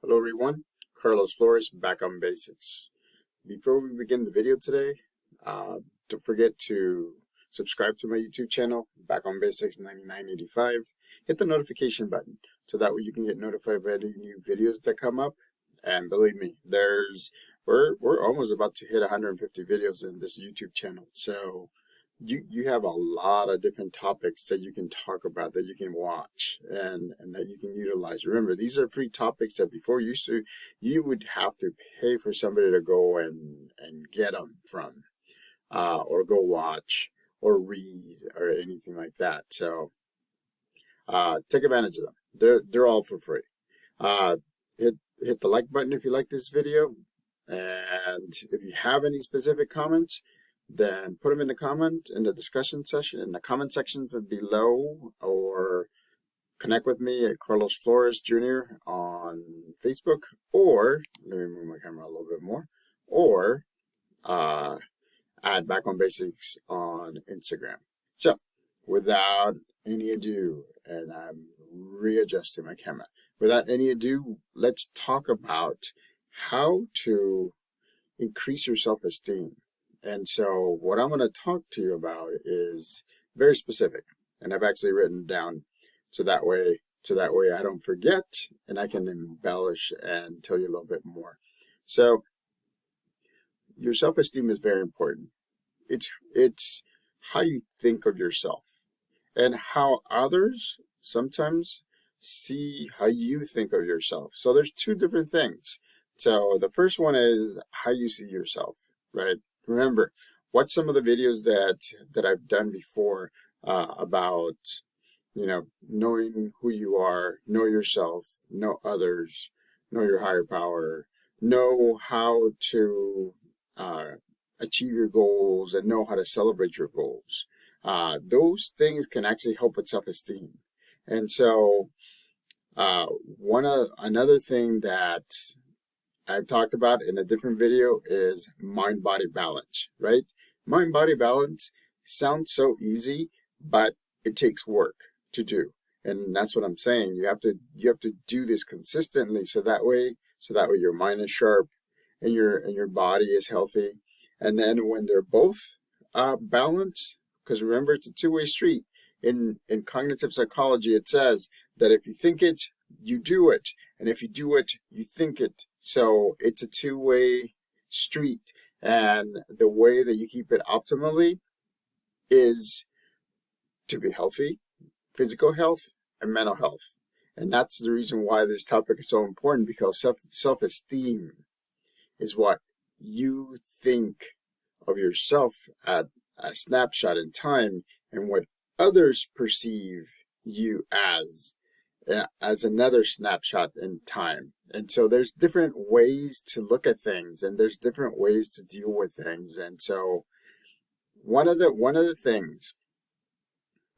Hello everyone, Carlos Flores back on basics. Before we begin the video today, don't forget to subscribe to my YouTube channel, Back on Basics 9985. Hit the notification button so that way you can get notified of any new videos that come up. And believe me, we're almost about to hit 150 videos in this YouTube channel. So you have a lot of different topics that you can talk about, that you can watch, and that you can utilize. Remember, these are free topics that before you would have to pay for somebody to go and get them from, or go watch or read or anything like that. So take advantage of them. They're all for free. Hit the like button if you like this video, and if you have any specific comments, then put them in the comment sections below, or connect with me at Carlos Flores Jr. on Facebook, or let me move my camera a little bit more, or add Back on Basics on Instagram. So without any ado, and I'm readjusting my camera, without any ado, let's talk about how to increase your self-esteem. And so what I'm going to talk to you about is very specific, and I've actually written down so that way I don't forget and I can embellish and tell you a little bit more. So your self-esteem is very important. It's how you think of yourself and how others sometimes see how you think of yourself. So there's two different things. So the first one is how you see yourself, right? Remember, watch some of the videos that I've done before about, knowing who you are, know yourself, know others, know your higher power, know how to achieve your goals, and know how to celebrate your goals. Those things can actually help with self-esteem. And so another thing that I've talked about in a different video is mind-body balance, right? Mind-body balance sounds so easy, but it takes work to do. And that's what I'm saying. You have to do this consistently so that way your mind is sharp and your body is healthy. And then when they're both balanced, because remember, it's a two-way street. In cognitive psychology, it says that if you think it, you do it. And if you do it, you think it. So it's a two-way street. And the way that you keep it optimally is to be healthy, physical health, and mental health. And that's the reason why this topic is so important, because self-esteem is what you think of yourself at a snapshot in time, and what others perceive you as another snapshot in time. And so there's different ways to look at things, and there's different ways to deal with things. And so one of the things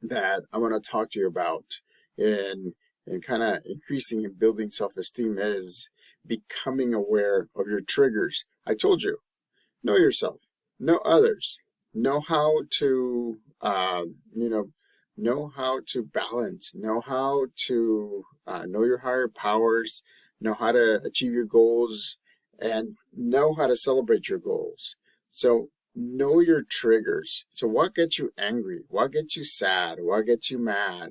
that I want to talk to you about in kind of increasing and building self-esteem is becoming aware of your triggers. I told you, know yourself, know others, know how to know how to balance, know how to know your higher powers, know how to achieve your goals, and know how to celebrate your goals. So know your triggers. So what gets you angry? What gets you sad? What gets you mad?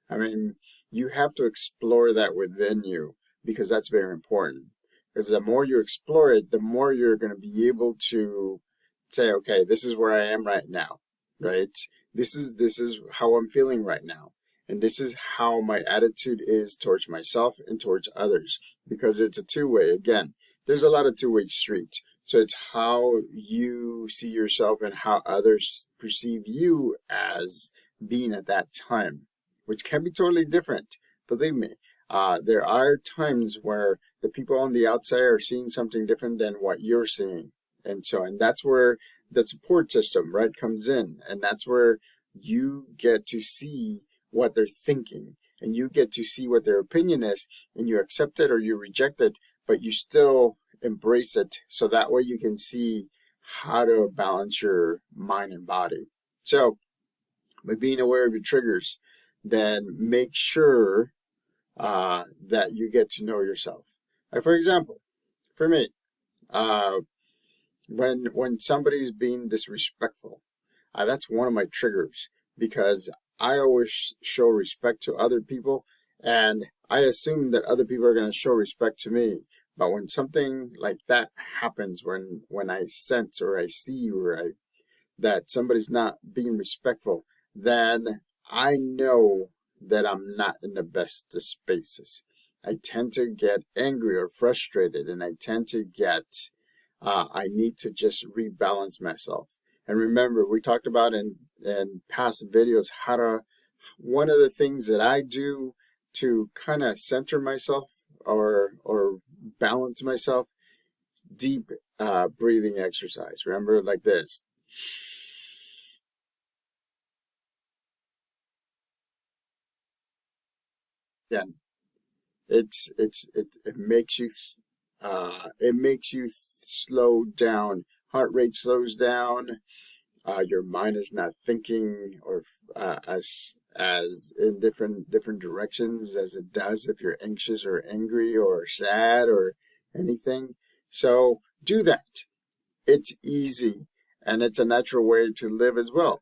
I mean, you have to explore that within you, because that's very important. Because the more you explore it, the more you're going to be able to say, okay, this is where I am right now, right? This is how I'm feeling right now. And this is how my attitude is towards myself and towards others. Because it's a two-way. Again, there's a lot of two-way streets. So it's how you see yourself and how others perceive you as being at that time, which can be totally different. Believe me, there are times where the people on the outside are seeing something different than what you're seeing. And that's where the support system, right, comes in. And that's where you get to see what they're thinking, and you get to see what their opinion is, and you accept it or you reject it, but you still embrace it, so that way you can see how to balance your mind and body. So by being aware of your triggers, then make sure that you get to know yourself. Like for example, for me, uh, when somebody's being disrespectful, that's one of my triggers because I always show respect to other people, and I assume that other people are going to show respect to me. But when something like that happens, when I sense or I see that somebody's not being respectful, then I know that I'm not in the best of spaces. I tend to get angry or frustrated, and I tend to get, I need to just rebalance myself. And remember, we talked about in past videos one of the things that I do to kind of center myself or balance myself, deep breathing exercise. Remember, like this. Again, it makes you slow down. Heart rate slows down. Your mind is not thinking or as in different directions as it does if you're anxious or angry or sad or anything. So do that. It's easy and it's a natural way to live as well.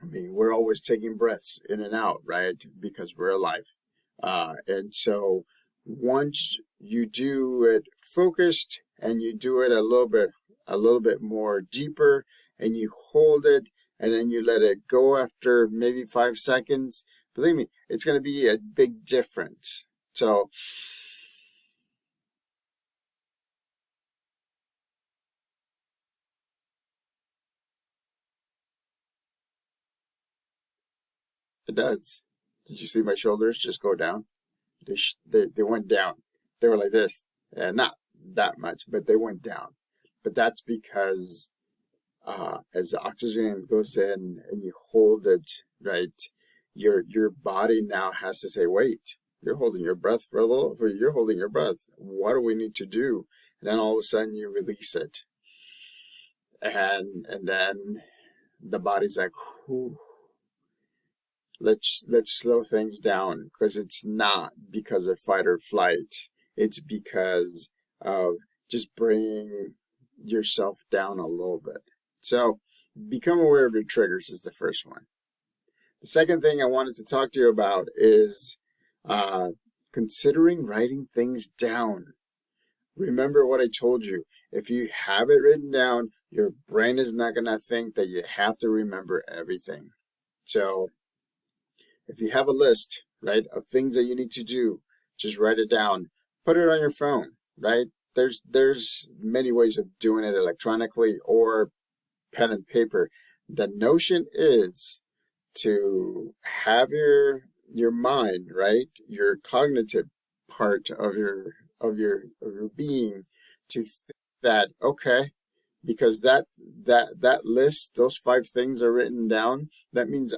I mean, we're always taking breaths in and out, right? Because we're alive. And so once you do it focused and you do it a little bit more deeper, and you hold it and then you let it go after maybe 5 seconds, believe me, it's going to be a big difference. So it does. Did you see my shoulders just go down? They went down. They were like this, and not that much, but they went down. But that's because as the oxygen goes in and you hold it right, your body now has to say, wait, you're holding your breath for a little. You're holding your breath. What do we need to do? And then all of a sudden you release it, and then the body's like, whew, let's slow things down because it's not because of fight or flight. It's because of just bringing yourself down a little bit. So become aware of your triggers is the first one. The second thing I wanted to talk to you about is uh, considering writing things down. Remember what I told you. If you have it written down, your brain is not going to think that you have to remember everything. So if you have a list, right, of things that you need to do, just write it down. Put it on your phone, right? There's many ways of doing it electronically or pen and paper. The notion is to have your mind, right, your cognitive part of your being, to think that okay, because that list, those 5 things are written down. That means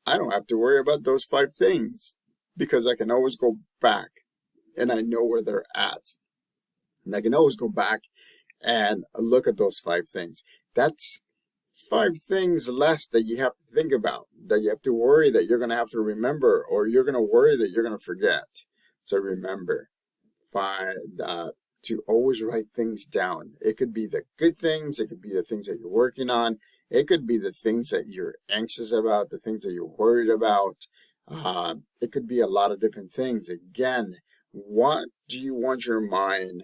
I don't have to worry about those 5 things because I can always go back and I know where they're at. And I can always go back and look at those 5 things. That's 5 things less that you have to think about, that you have to worry that you're going to have to remember, or you're going to worry that you're going to forget. So remember, five, to always write things down. It could be the good things, it could be the things that you're working on, it could be the things that you're anxious about, the things that you're worried about. It could be a lot of different things. Again, what do you want your mind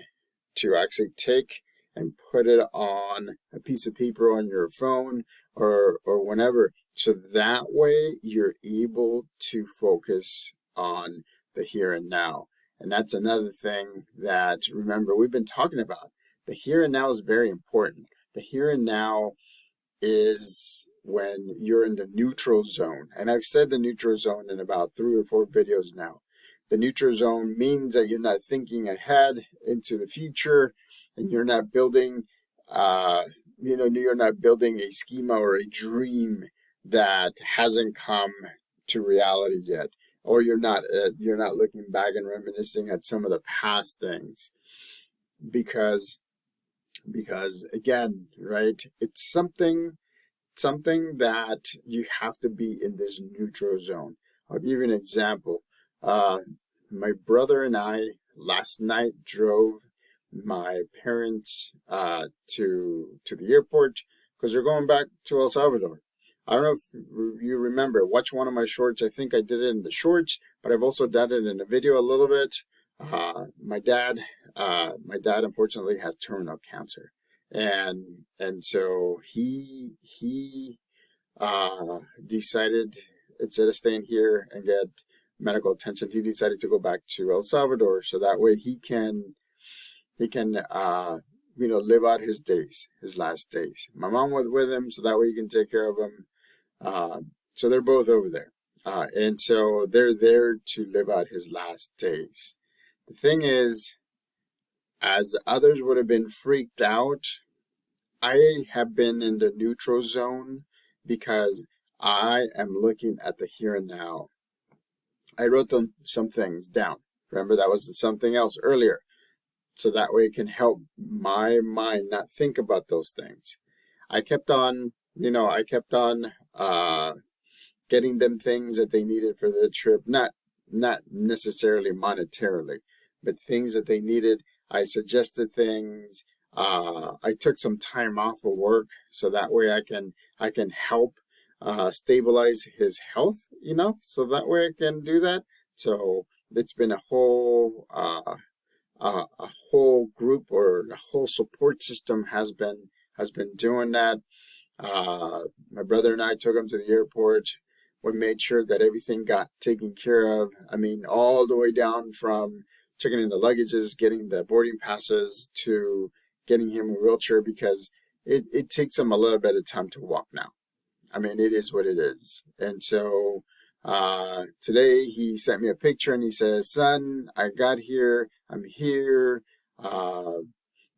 to actually take and put it on a piece of paper on your phone or whenever, so that way you're able to focus on the here and now. And that's another thing that, remember, we've been talking about. The here and now is very important. The here and now is when you're in the neutral zone. And I've said the neutral zone in about 3 or 4 videos now. The neutral zone means that you're not thinking ahead into the future, and you're not building, you're not building a schema or a dream that hasn't come to reality yet, or you're not looking back and reminiscing at some of the past things, because again, right, it's something that you have to be in this neutral zone. I'll give you an example. My brother and I last night drove my parents to the airport because they're going back to El Salvador. I don't know if you remember, watch one of my shorts. I think I did it in the shorts, but I've also done it in the video a little bit. My dad unfortunately has terminal cancer, and so he decided, instead of staying here and get medical attention, he decided to go back to El Salvador so that way he can live out his days, his last days. My mom was with him so that way he can take care of him. So they're both over there. And so they're there to live out his last days. The thing is, as others would have been freaked out, I have been in the neutral zone because I am looking at the here and now. I wrote some things down. Remember, that was something else earlier. So that way it can help my mind not think about those things. I kept on getting them things that they needed for the trip, not necessarily monetarily, but things that they needed. I suggested things. I took some time off of work so that way I can help stabilize his health, so that way I can do that. So it's been a whole group, or a whole support system has been doing that. My brother and I took him to the airport. We made sure that everything got taken care of. I mean, all the way down from checking in the luggages, getting the boarding passes, to getting him a wheelchair, because it takes him a little bit of time to walk now. I mean, it is what it is. And so today he sent me a picture and he says, "Son, I got here. I'm here."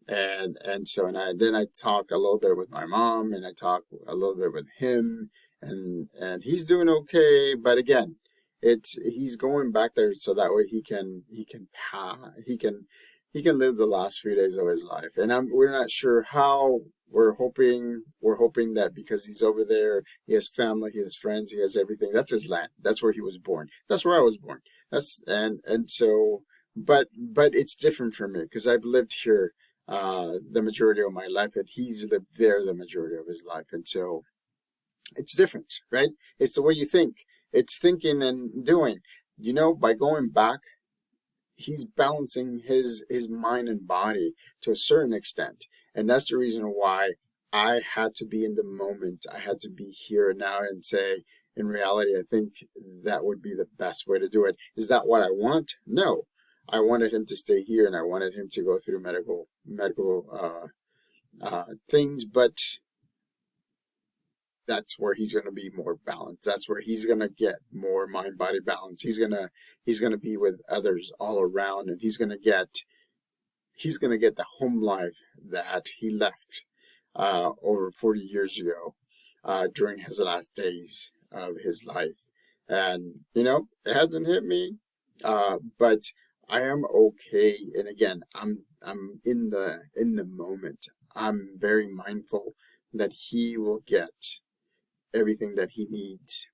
Then I talked a little bit with my mom, and I talked a little bit with him, and he's doing okay. But again, he's going back there so that way he can live the last few days of his life. And we're not sure how. We're hoping that because he's over there, he has family, he has friends, he has everything. That's his land. That's where he was born. That's where I was born. But it's different for me because I've lived here the majority of my life, and he's lived there the majority of his life. And so it's different, right? It's the way you think. It's thinking and doing. By going back, he's balancing his mind and body to a certain extent. And that's the reason why I had to be in the moment. I had to be here and now and say, in reality, I think that would be the best way to do it. Is that what I want? No. I wanted him to stay here, and I wanted him to go through medical things, but that's where he's going to be more balanced. That's where he's going to get more mind-body balance. He's going to be with others all around, and he's going to get the home life that he left over 40 years ago during his last days of his life. And it hasn't hit me, but I am okay. And again, I'm in the moment. I'm very mindful that he will get everything that he needs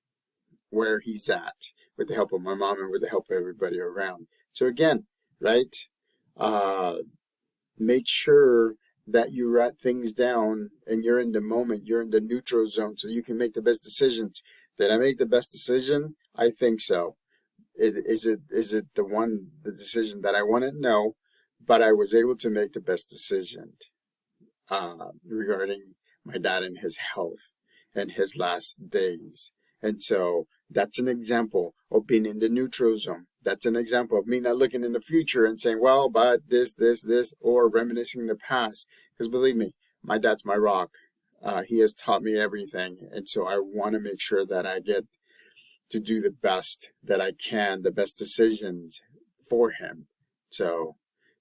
where he's at, with the help of my mom and with the help of everybody around. So again, right? Make sure that you write things down and you're in the moment, you're in the neutral zone, so you can make the best decisions. Did I make the best decision? I think so. Is it the decision that I wanted? No, but I was able to make the best decision regarding my dad and his health and his last days. And so that's an example of being in the neutral zone. That's an example of me not looking in the future and saying, well, but this, or reminiscing the past. Because believe me, my dad's my rock. He has taught me everything. And so I want to make sure that I get to do the best that I can, the best decisions for him. So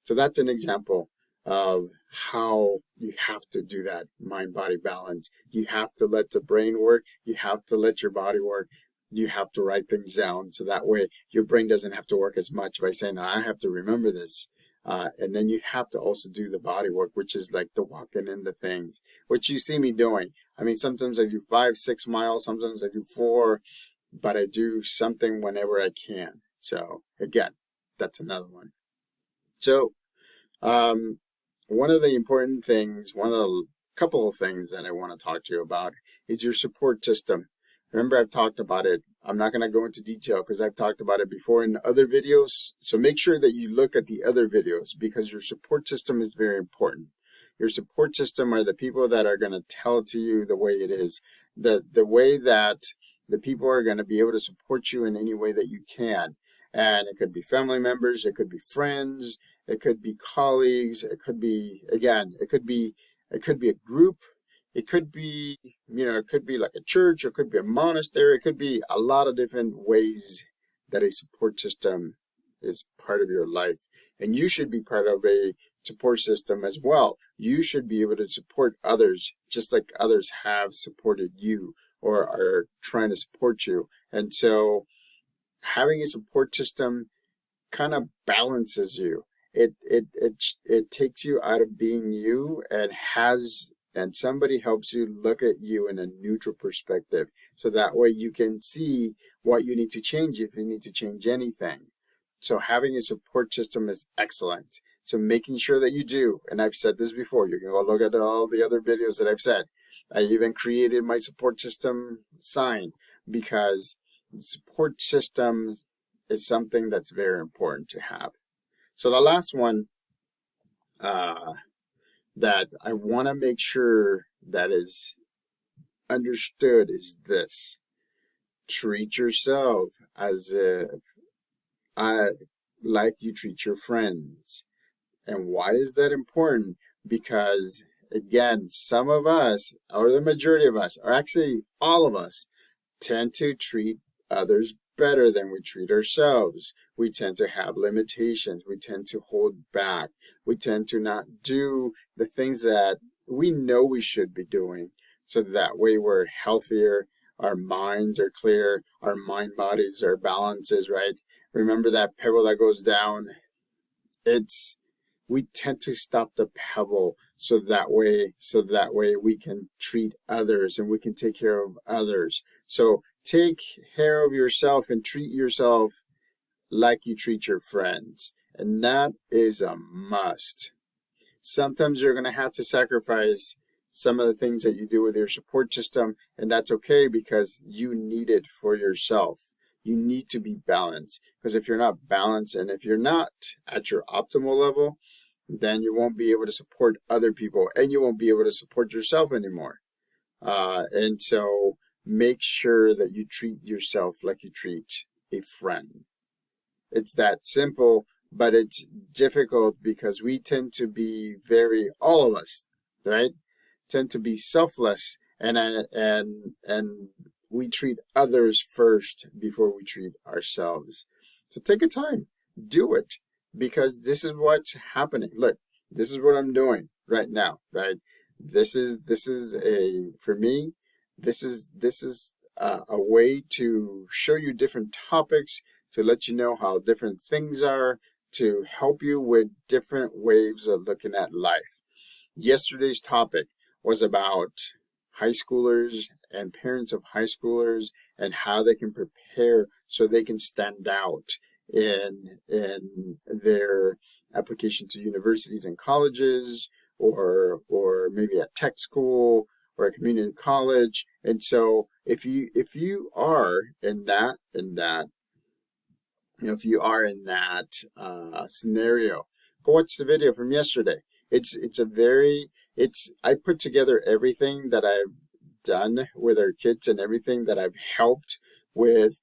that's an example of how you have to do that mind-body balance. You have to let the brain work. You have to let your body work. You have to write things down so that way your brain doesn't have to work as much by saying, I have to remember this. And then you have to also do the body work, which is like the walking into things, which you see me doing. I mean, sometimes I do 5-6 miles, sometimes I do 4, but I do something whenever I can. So again, that's another one. So, um, one of the important things, one of the couple of things that I want to talk to you about is your support system. Remember, I've talked about it. I'm not going to go into detail because I've talked about it before in other videos. So make sure that you look at the other videos because your support system is very important. Your support system are the people that are going to tell it to you the way it is, the way that the people are going to be able to support you in any way that you can. And it could be family members, it could be friends, it could be colleagues, it could be, again, it could be a group, it could be, it could be like a church, or it could be a monastery, it could be a lot of different ways that a support system is part of your life. And you should be part of a support system as well. You should be able to support others just like others have supported you or are trying to support you. And so having a support system kind of balances you. It takes you out of being you and somebody helps you look at you in a neutral perspective. So that way you can see what you need to change if you need to change anything. So having a support system is excellent. So making sure that you do, and I've said this before, you can go look at all the other videos that I've said. I even created my support system sign because the support system is something that's very important to have. So the last one that I want to make sure that is understood is this. Treat yourself as if like you treat your friends. And why is that important? Because again, some of us, or the majority of us, or actually all of us, tend to treat others better than we treat ourselves. We tend to have limitations. We tend to hold back. We tend to not do the things that we know we should be doing. So that way we're healthier, our minds are clear, our mind bodies are balances, right? Remember that pebble that goes down? We tend to stop the pebble so that way we can treat others and we can take care of others. So take care of yourself and treat yourself like you treat your friends. And that is a must. Sometimes you're going to have to sacrifice some of the things that you do with your support system, and that's okay because you need it for yourself. You need to be balanced, because if you're not balanced and if you're not at your optimal level, then you won't be able to support other people and you won't be able to support yourself anymore. And so make sure that you treat yourself like you treat a friend. It's that simple, but it's difficult because we tend to be all of us, right? Tend to be selfless and we treat others first before we treat ourselves. So take a time, do it, because this is what's happening. Look, this is what I'm doing right now, right? This is for me, this is a way to show you different topics, to let you know how different things are, to help you with different ways of looking at life. Yesterday's topic was about high schoolers and parents of high schoolers and how they can prepare so they can stand out in their application to universities and colleges, or maybe a tech school or a community college. And so if you are in that if you are in that scenario, go watch the video from yesterday. I put together everything that I've done with our kids and everything that I've helped with,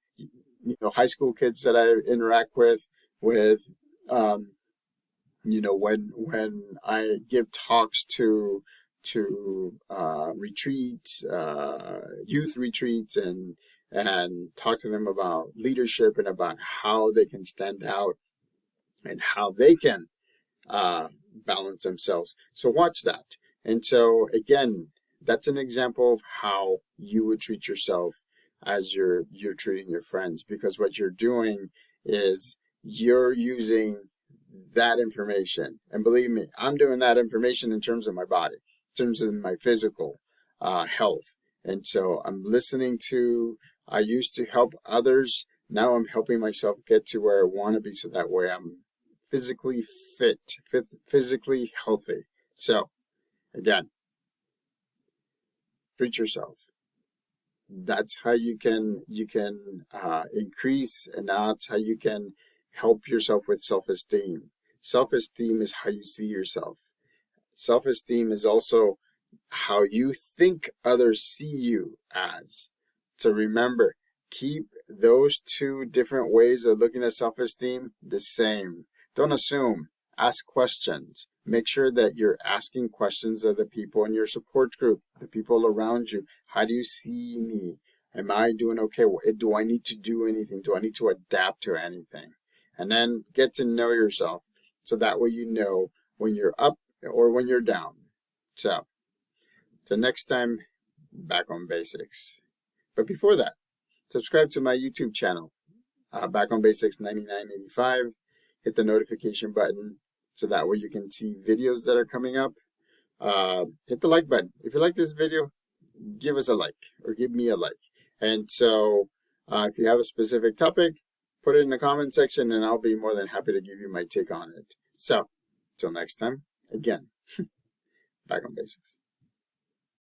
high school kids that I interact with, when I give talks to retreats, youth retreats, and talk to them about leadership and about how they can stand out and how they can balance themselves. So watch that. And so again, that's an example of how you would treat yourself as you're treating your friends, because what you're doing is you're using that information. And believe me, I'm doing that information in terms of my body, in terms of my physical health. And so I used to help others. Now I'm helping myself get to where I want to be, so that way I'm physically fit, physically healthy. So, again, treat yourself. That's how you can increase, and that's how you can help yourself with self-esteem. Self-esteem is how you see yourself. Self-esteem is also how you think others see you as. So remember, keep those two different ways of looking at self-esteem the same. Don't assume. Ask questions. Make sure that you're asking questions of the people in your support group, the people around you. How do you see me? Am I doing okay? Do I need to do anything? Do I need to adapt to anything? And then get to know yourself, so that way you know when you're up or when you're down. So, till next time, back on basics. But before that, subscribe to my YouTube channel, Back on Basics 9985. Hit the notification button so that way you can see videos that are coming up. Hit the like button. If you like this video, give us a like, or give me a like. And so if you have a specific topic, put it in the comment section and I'll be more than happy to give you my take on it. So, till next time, again, back on basics.